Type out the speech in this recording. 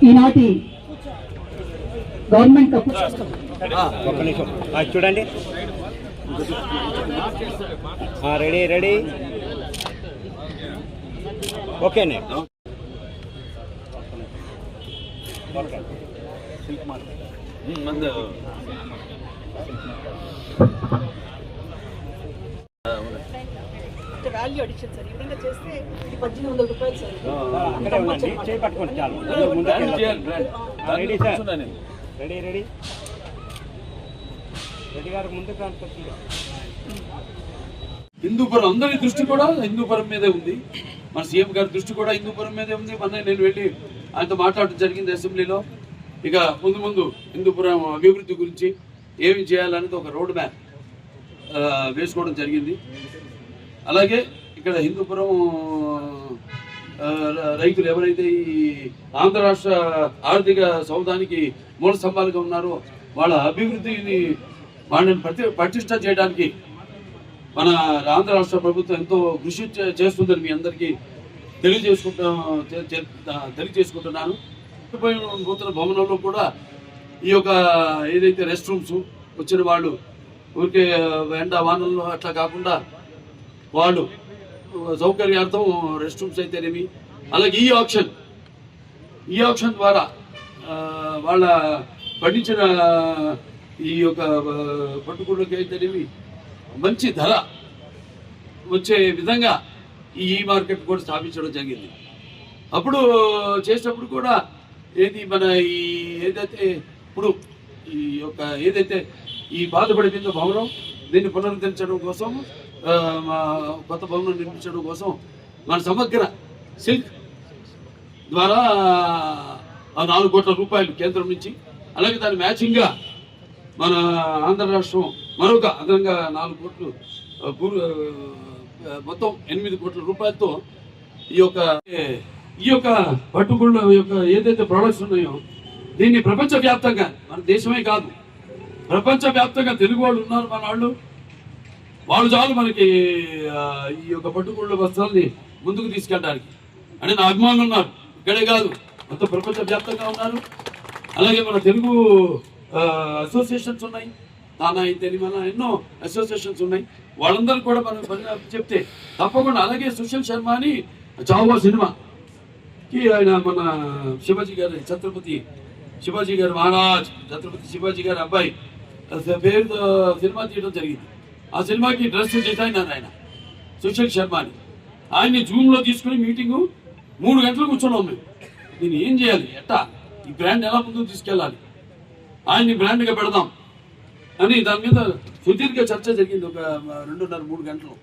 ఈనాటి government cup చూడండి. Ready ready ఓకేనే. వాల్యూ అడిషన్ సార్, ఈ విధంగా చేస్తే ఇది 1800 రూపాయలు సార్. చేపట్టుకోండి చాలు. Ready sir, ready ready ready గారు ముందుకు అనుకుంటుంది. హిందూపురం అందరి దృష్టి కూడా హిందూపురం మీదే ఉంది. మన సీఎం గారి దృష్టి కూడా హిందూపురం మీదే ఉంది. మొన్న నేను వెళ్ళి ఆయనతో మాట్లాడటం జరిగింది అసెంబ్లీలో. ఇక ముందు ముందు హిందూపురం అభివృద్ధి గురించి ఏమి చేయాలనేది ఒక రోడ్ మ్యాప్ వేసుకోవడం జరిగింది. అలాగే ఇక్కడ హిందూపురం రైతులు ఎవరైతే ఈ ఆంధ్ర రాష్ట్ర ఆర్థిక సౌధానికి మూల స్తంభాలుగా ఉన్నారో వాళ్ళ అభివృద్ధిని వాళ్ళని పటిష్ట చేయడానికి మన ఆంధ్ర రాష్ట్ర ప్రభుత్వం ఎంతో కృషి చేస్తుందని మీ అందరికీ తెలియజేసుకుంటున్నాను. నూతన భవనంలో కూడా ఈ యొక్క ఏదైతే రెస్ట్ రూమ్స్ వచ్చిన వాళ్ళు ఊరికే ఎండ వానల్లో అట్లా కాకుండా వాళ్ళు సౌకర్యార్థం రెస్ట్ రూమ్స్ అయితేనేమి, అలాగే ఈ ఆప్షన్ ద్వారా వాళ్ళ పండించిన ఈ యొక్క పట్టుకుళ్ళకి అయితేనేమి మంచి ధర వచ్చే విధంగా ఈ మార్కెట్ కూడా స్థాపించడం జరిగింది. అప్పుడు చేసినప్పుడు కూడా ఏది మన ఈ ఏదైతే ఇప్పుడు ఈ యొక్క ఏదైతే ఈ బాధపడిపోయిందో భవనం దీన్ని పునరుద్ధరించడం కోసం కొత్త భవనం నిర్మించడం కోసం మన సమగ్ర సిల్క్ ద్వారా 4 కోట్ల రూపాయలు కేంద్రం నుంచి, అలాగే దాని మ్యాచింగ్గా మన ఆంధ్ర రాష్ట్రం మరొక అదనంగా 4 కోట్లు మొత్తం 8 కోట్ల రూపాయలతో ఈ యొక్క పట్టుకుళ్ళ యొక్క ఏదైతే ప్రొడక్ట్స్ ఉన్నాయో దీన్ని ప్రపంచవ్యాప్తంగా, మన దేశమే కాదు ప్రపంచవ్యాప్తంగా తెలుగు వాళ్ళు ఉన్నారు. మన వాళ్ళు చాలు మనకి ఈ యొక్క పట్టుకుళ్ళ వస్త్రాలని ముందుకు తీసుకెళ్ళడానికి అంటే నా అభిమానులు ఉన్నారు. ఇక్కడే కాదు మొత్తం ప్రపంచవ్యాప్తంగా ఉన్నారు. అలాగే మన తెలుగు అసోసియేషన్స్ ఉన్నాయి, తానా తెలియమన ఎన్నో అసోసియేషన్స్ ఉన్నాయి. వాళ్ళందరూ కూడా మనం చెప్తే తప్పకుండా. అలాగే సుశీల్ శర్మ అని చావా సినిమాకి ఆయన మన శివాజీ గారి ఛత్రపతి శివాజీ గారు మహారాజ్ ఛత్రపతి శివాజీ గారి అబ్బాయి పేరుతో సినిమా తీయడం జరిగింది. ఆ సినిమాకి డ్రెస్ డిజైనర్ ఆయన సుశీల్ శర్మ అని. ఆయన్ని జూమ్లో తీసుకుని మీటింగు 3 గంటలు కూర్చున్నాం మేము. దీన్ని ఏం చేయాలి, ఎట్టా ఈ బ్రాండ్ ఎలా ముందుకు తీసుకెళ్ళాలి, ఆయన్ని బ్రాండ్గా పెడదాం అని దాని మీద సుదీర్ఘ చర్చ జరిగింది. ఒక 2.5-3 గంటలు.